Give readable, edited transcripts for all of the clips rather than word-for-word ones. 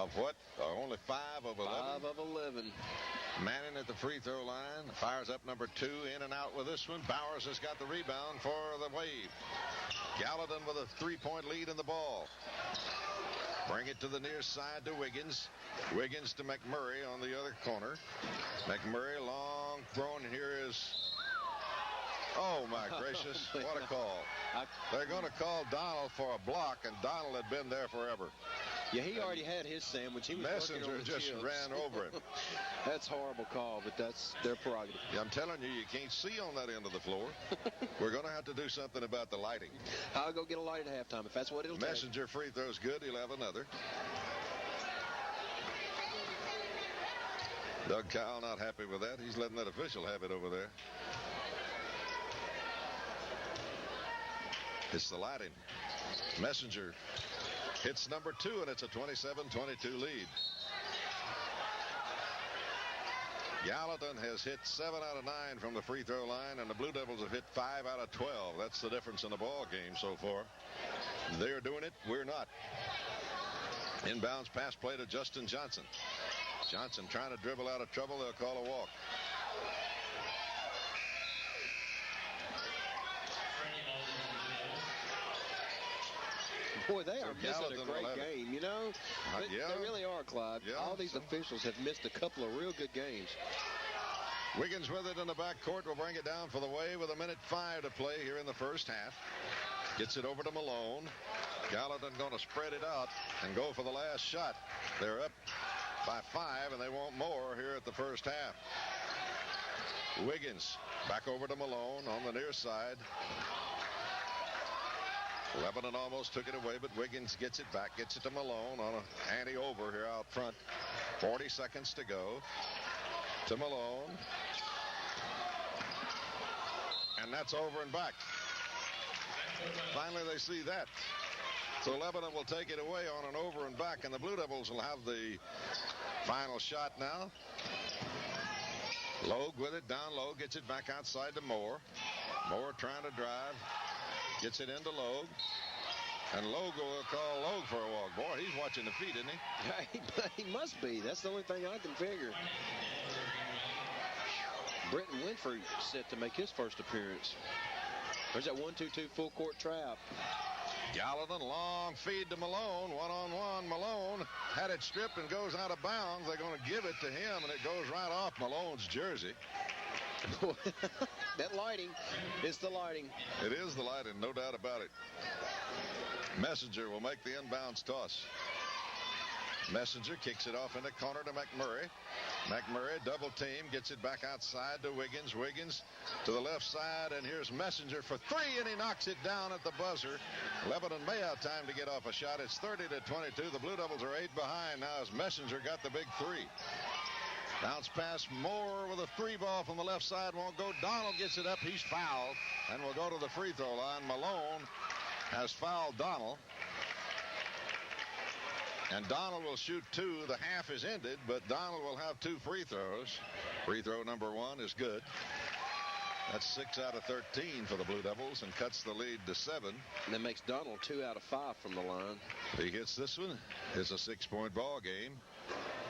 Of what? Only 5 of 11. 5 of 11. Manning at the free throw line. Fires up number 2. In and out with this one. Bowers has got the rebound for the Wave. Gallatin with a 3-point lead in the ball. Bring it to the near side to Wiggins. Wiggins to McMurray on the other corner. McMurray, long thrown. Here is... Oh, my gracious. What a call. They're going to call Donald for a block, and Donald had been there forever. Yeah, he already had his sandwich. He was Messenger just ran over it. That's a horrible call, but that's their prerogative. Yeah, I'm telling you, you can't see on that end of the floor. We're going to have to do something about the lighting. I'll go get a light at halftime if that's what it'll take. Messenger free throw's good. He'll have another. Doug Kyle not happy with that. He's letting that official have it over there. It's the lighting. Messenger hits number 2, and it's a 27-22 lead. Gallatin has hit 7 out of 9 from the free throw line, and the Blue Devils have hit 5 out of 12. That's the difference in the ball game so far. They're doing it. We're not. Inbounds pass play to Justin Johnson. Johnson trying to dribble out of trouble. They'll call a walk. Boy, they are missing a great game, you know. They really are, Clyde. Yeah, all these officials have missed a couple of real good games. Wiggins with it in the backcourt will bring it down for the Wave with 1:05 to play here in the first half. Gets it over to Malone. Gallatin going to spread it out and go for the last shot. They're up by 5, and they want more here at the first half. Wiggins back over to Malone on the near side. Lebanon almost took it away, but Wiggins gets it back, gets it to Malone on a anti-over here out front. 40 seconds to go. To Malone. And that's over and back. Finally, they see that. So Lebanon will take it away on an over and back, and the Blue Devils will have the final shot now. Logue with it, down low, gets it back outside to Moore. Moore trying to drive. Gets it into Logue. And Logue will call Logue for a walk. Boy, he's watching the feet, isn't he? He must be. That's the only thing I can figure. Brenton Winfrey set to make his first appearance. There's that 1-2-2 full court trap. Gallatin, long feed to Malone. One-on-one. Malone had it stripped and goes out of bounds. They're going to give it to him, and it goes right off Malone's jersey. That lighting, it's the lighting. It is the lighting, no doubt about it. Messenger will make the inbounds toss. Messenger kicks it off in the corner to McMurray. McMurray double team, gets it back outside to Wiggins. Wiggins to the left side, and here's Messenger for 3, and he knocks it down at the buzzer. Lebanon may have time to get off a shot. It's 30-22. The Blue Devils are 8 behind now as Messenger got the big 3. Bounce pass, Moore with a 3 ball from the left side. Won't go. Donald gets it up. He's fouled and will go to the free throw line. Malone has fouled Donald. And Donald will shoot 2. The half is ended, but Donald will have 2 free throws. Free throw number 1 is good. That's 6 out of 13 for the Blue Devils and cuts the lead to 7. And that makes Donald 2 out of 5 from the line. If he hits this one, it's a 6-point ball game.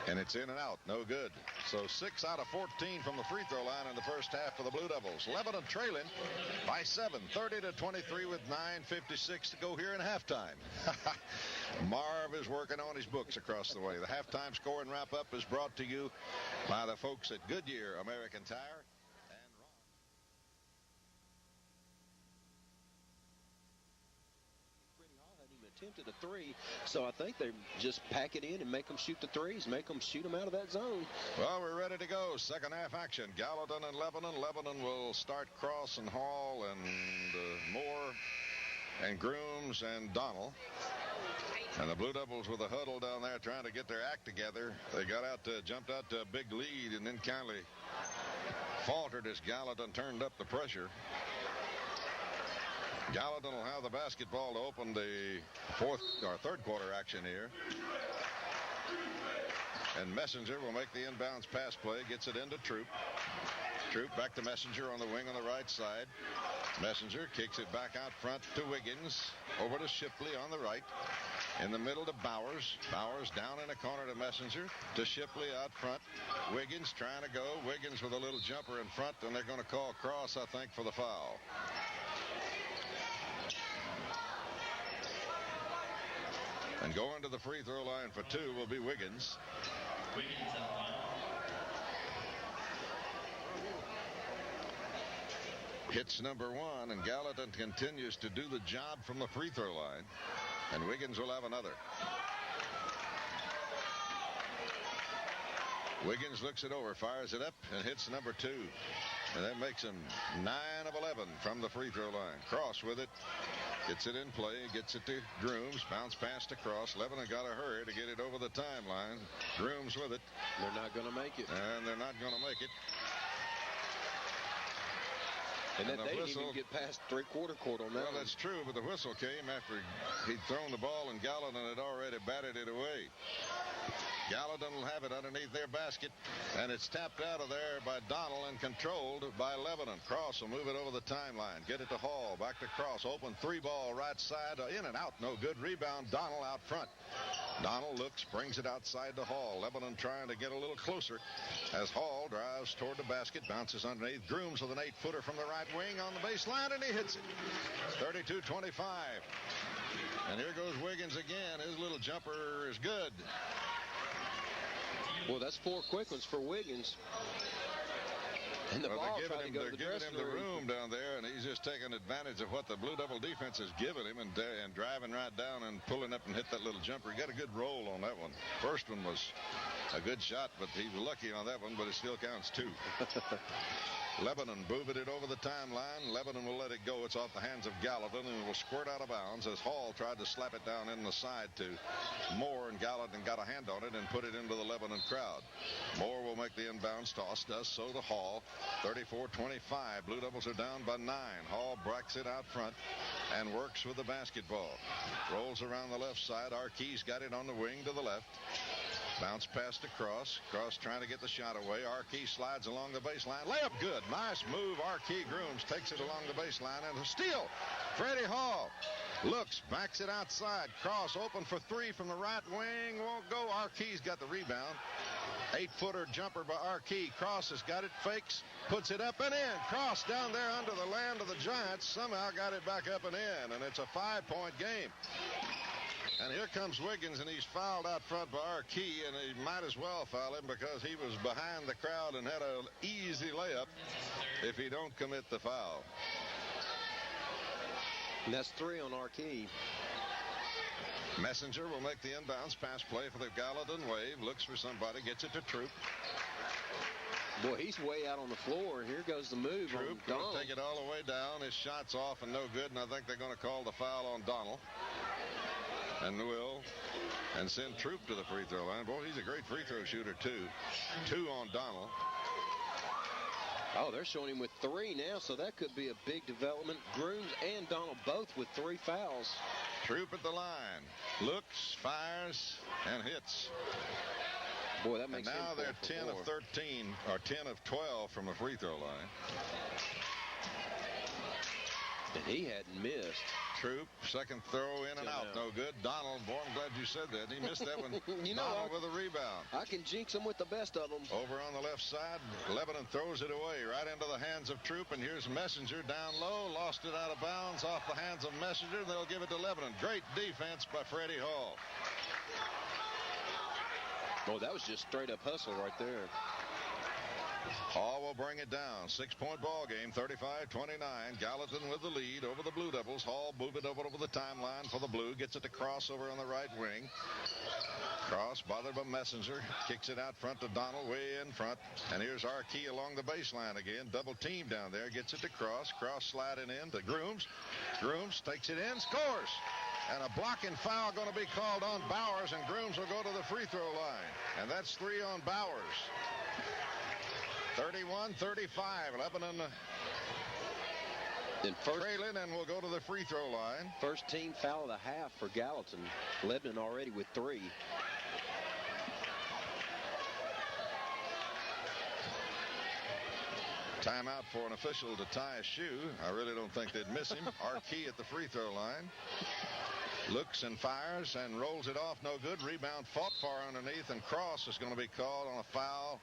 And it's in and out. No good. So 6 out of 14 from the free throw line in the first half for the Blue Devils. Lebanon trailing by 7, 30-23 with 9:56 to go here in halftime. Marv is working on his books across the way. The halftime score and wrap-up is brought to you by the folks at Goodyear American Tire. Attempted a 3, so I think they just pack it in and make them shoot the 3s, make them shoot them out of that zone. Well, we're ready to go. Second half action. Gallatin and Lebanon. Lebanon will start Cross and Hall and Moore and Grooms and Donald. And the Blue Devils with a huddle down there trying to get their act together. They jumped out to a big lead and then kindly faltered as Gallatin turned up the pressure. Gallatin will have the basketball to open the third quarter action here. And Messenger will make the inbounds pass play, gets it into Troop. Troop back to Messenger on the wing on the right side. Messenger kicks it back out front to Wiggins. Over to Shipley on the right. In the middle to Bowers. Bowers down in a corner to Messenger. To Shipley out front. Wiggins trying to go. Wiggins with a little jumper in front, and they're going to call cross, I think, for the foul. And going to the free throw line for two will be Wiggins. Hits number one, and Gallatin continues to do the job from the free throw line. And Wiggins will have another. Wiggins looks it over, fires it up, and hits number two. And that makes him 9 of 11 from the free throw line. Cross with it. Gets it in play, gets it to Grooms, bounce pass to Cross. Lebanon got to hurry to get it over the timeline. Grooms with it. They're not going to make it. And they're not going to make it. And that they didn't even get past three-quarter court on that. Well, that's true, but the whistle came after he'd thrown the ball and Gallatin had already batted it away. Gallatin will have it underneath their basket, and it's tapped out of there by Donald and controlled by Lebanon. Cross will move it over the timeline. Get it to Hall. Back to Cross. Open three ball right side. In and out. No good. Rebound. Donald out front. Donald looks, brings it outside to Hall. Lebanon trying to get a little closer as Hall drives toward the basket, bounces underneath. Grooms with an 8-footer from the right wing on the baseline, and he hits it. 32-25. And here goes Wiggins again. His little jumper is good. Well, that's 4 quick ones for Wiggins. And the ball tried to go to the dressing room. They're giving him the room down there, and he's just taking advantage of what the Blue Devil defense has given him and driving right down and pulling up and hit that little jumper. He got a good roll on that one. First one was a good shot, but he was lucky on that one, but it still counts 2. Lebanon booted it over the timeline. Lebanon will let it go. It's off the hands of Gallatin, and it will squirt out of bounds as Hall tried to slap it down in the side to Moore, and Gallatin got a hand on it and put it into the Lebanon crowd. Moore will make the inbounds toss, does so to Hall. 34-25. Blue Devils are down by 9. Hall bracks it out front and works with the basketball. Rolls around the left side. Arkey's got it on the wing to the left. Bounce pass to Cross. Cross trying to get the shot away. Arkey slides along the baseline. Layup good. Nice move. Arkey Grooms takes it along the baseline and a steal. Freddie Hall looks, backs it outside. Cross open for 3 from the right wing. Won't go. Arkey's got the rebound. 8-footer jumper by Arkey. Cross has got it. Fakes. Puts it up and in. Cross down there under the land of the Giants. Somehow got it back up and in. And it's a 5-point game. And here comes Wiggins, and he's fouled out front by Arkey, and he might as well foul him because he was behind the crowd and had an easy layup if he don't commit the foul. And that's 3 on Arkey. Messenger will make the inbounds pass play for the Gallatin Wave. Looks for somebody, gets it to Troop. Boy, he's way out on the floor, and here goes the move. Troop going to take it all the way down. His shot's off and no good, and I think they're going to call the foul on Donald. And will, and send Troop to the free throw line. Boy, he's a great free throw shooter, too. 2 on Donald. Oh, they're showing him with 3 now, so that could be a big development. Grooms and Donald both with 3 fouls. Troop at the line. Looks, fires, and hits. Boy, that makes sense. And now they're 10 4. of 13, or 10 of 12 from the free throw line. And he hadn't missed. Troop, second throw in and out. No good. Donald, boy, I'm glad you said that. He missed that one. Donald with a rebound. I can jinx him with the best of them. Over on the left side, Lebanon throws it away right into the hands of Troop, and here's Messenger down low. Lost it out of bounds off the hands of Messenger. They'll give it to Lebanon. Great defense by Freddie Hall. Oh, that was just straight up hustle right there. Hall will bring it down. 6-point ball game, 35-29. Gallatin with the lead over the Blue Devils. Hall move it over the timeline for the Blue. Gets it to Cross over on the right wing. Cross bothered by Messenger. Kicks it out front to Donald way in front. And here's Arkey along the baseline again. Double team down there. Gets it to Cross. Cross sliding in to Grooms. Grooms takes it in. Scores. And a blocking foul going to be called on Bowers. And Grooms will go to the free throw line. And that's 3 on Bowers. 31-35. Lebanon trailing, and we'll go to the free throw line. First team foul of the half for Gallatin. Lebanon already with 3. Timeout for an official to tie a shoe. I really don't think they'd miss him. Arkey at the free throw line. Looks and fires and rolls it off. No good. Rebound fought far underneath, and Cross is going to be called on a foul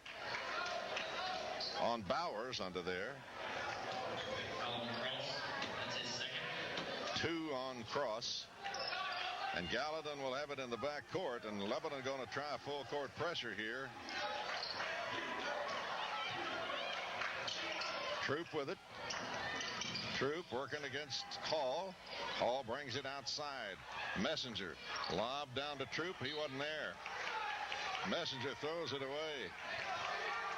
on Bowers under there. 2 on Cross. And Gallatin will have it in the back court, and Lebanon going to try full court pressure here. Troop with it. Troop working against Hall. Hall brings it outside. Messenger lob down to Troop. He wasn't there. Messenger throws it away.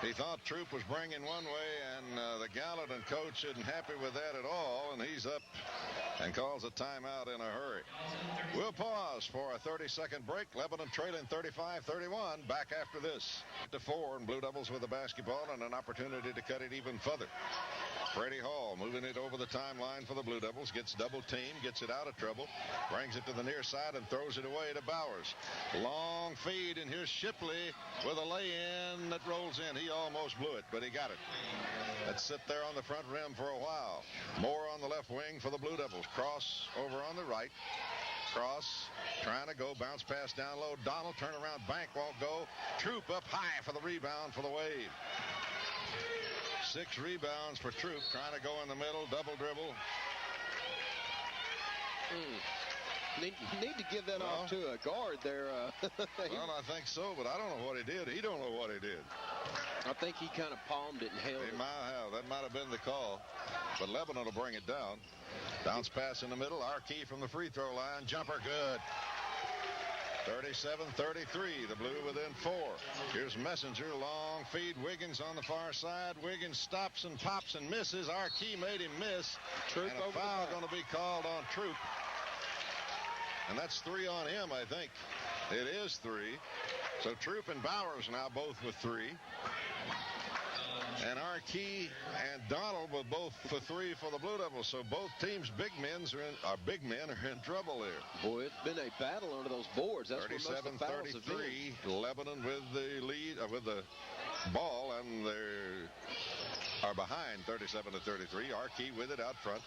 He thought Troop was bringing one way, and the Gallatin coach isn't happy with that at all, and he's up and calls a timeout in a hurry. We'll pause for a 30-second break. Lebanon trailing 35-31. Back after this. To 4, and Blue Devils with the basketball and an opportunity to cut it even further. Freddie Hall moving it over the timeline for the Blue Devils. Gets double teamed, gets it out of trouble, brings it to the near side and throws it away to Bowers. Long feed, and here's Shipley with a lay-in that rolls in. He almost blew it, but he got it. Let's sit there on the front rim for a while. Moore on the left wing for the Blue Devils. Cross over on the right. Cross trying to go, bounce pass down low. Donald turn around, bank won't go. Troop up high for the rebound for the Wave. 6 rebounds for Troop, trying to go in the middle, double dribble. Need to give that off to a guard there. Well, I think so, but I don't know what he did. He don't know what he did. I think he kind of palmed it and held it. He might have. That might have been the call. But Lebanon will bring it down. Bounce pass in the middle. Arkey from the free throw line. Jumper good. 37-33. The Blue within 4. Here's Messenger. Long feed. Wiggins on the far side. Wiggins stops and pops and misses. Arkey made him miss. Troop and a foul going to be called on Troop. And that's 3 on him, I think. It is 3. So Troop and Bowers now both with 3. And Arkey and Donald were both for 3 for the Blue Devils. So both teams' big men are in trouble here. Boy, it's been a battle under those boards. That's 37-33. Lebanon with the lead, with the ball, and they are behind 37-33. Arkey with it out front.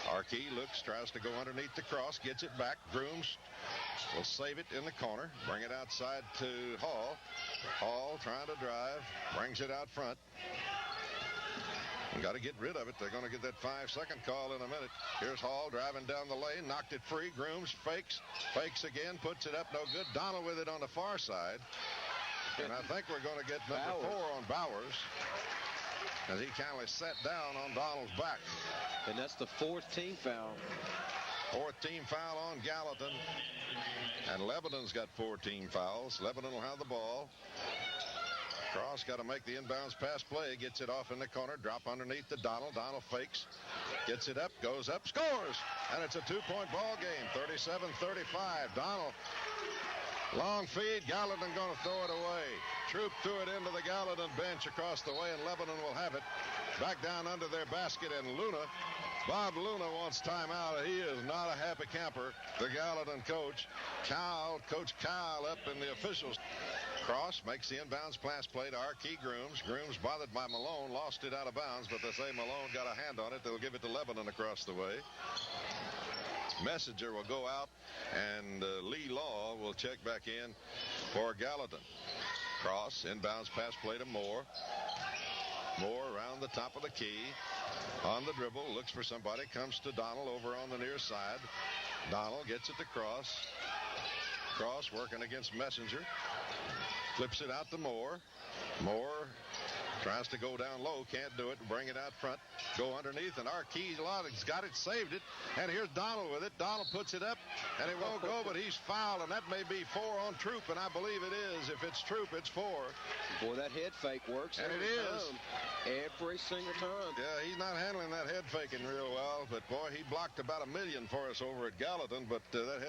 Arkey looks, tries to go underneath the cross, gets it back. Grooms will save it in the corner, bring it outside to Hall. Hall trying to drive, brings it out front. Got to get rid of it. They're going to get that 5-second call in a minute. Here's Hall driving down the lane, knocked it free. Grooms fakes again, puts it up, no good. Donald with it on the far side. And I think we're going to get number 4 on Bowers, as he kindly sat down on Donald's back. And that's the 4th team foul. 4th team foul on Gallatin. And Lebanon's got 14 fouls. Lebanon will have the ball. Cross got to make the inbounds pass play. Gets it off in the corner. Drop underneath to Donald. Donald fakes. Gets it up. Goes up. Scores. And it's a 2-point ball game. 37-35. Donald. Long feed. Gallatin going to throw it away. Troop threw it into the Gallatin bench across the way, and Lebanon will have it. Back down under their basket, and Bob Luna wants timeout. He is not a happy camper. The Gallatin coach, Coach Kyle up in the officials. Cross makes the inbounds pass play to Arkey Grooms. Grooms bothered by Malone, lost it out of bounds, but they say Malone got a hand on it. They'll give it to Lebanon across the way. Messenger will go out, and Lee Law will check back in for Gallatin. Cross, inbounds pass play to Moore. Moore around the top of the key. On the dribble, looks for somebody, comes to Donald over on the near side. Donald gets it to Cross. Cross working against Messenger. Flips it out to Moore. Moore tries to go down low, can't do it, bring it out front, go underneath, and Arkey's got it, saved it, and here's Donald with it. Donald puts it up, and it won't go, but he's fouled, and that may be 4 on Troop, and I believe it is. If it's Troop, it's 4. Boy, that head fake works. And it is. Every single time. Yeah, he's not handling that head faking real well, but boy, he blocked about $1 million for us over at Gallatin, but that head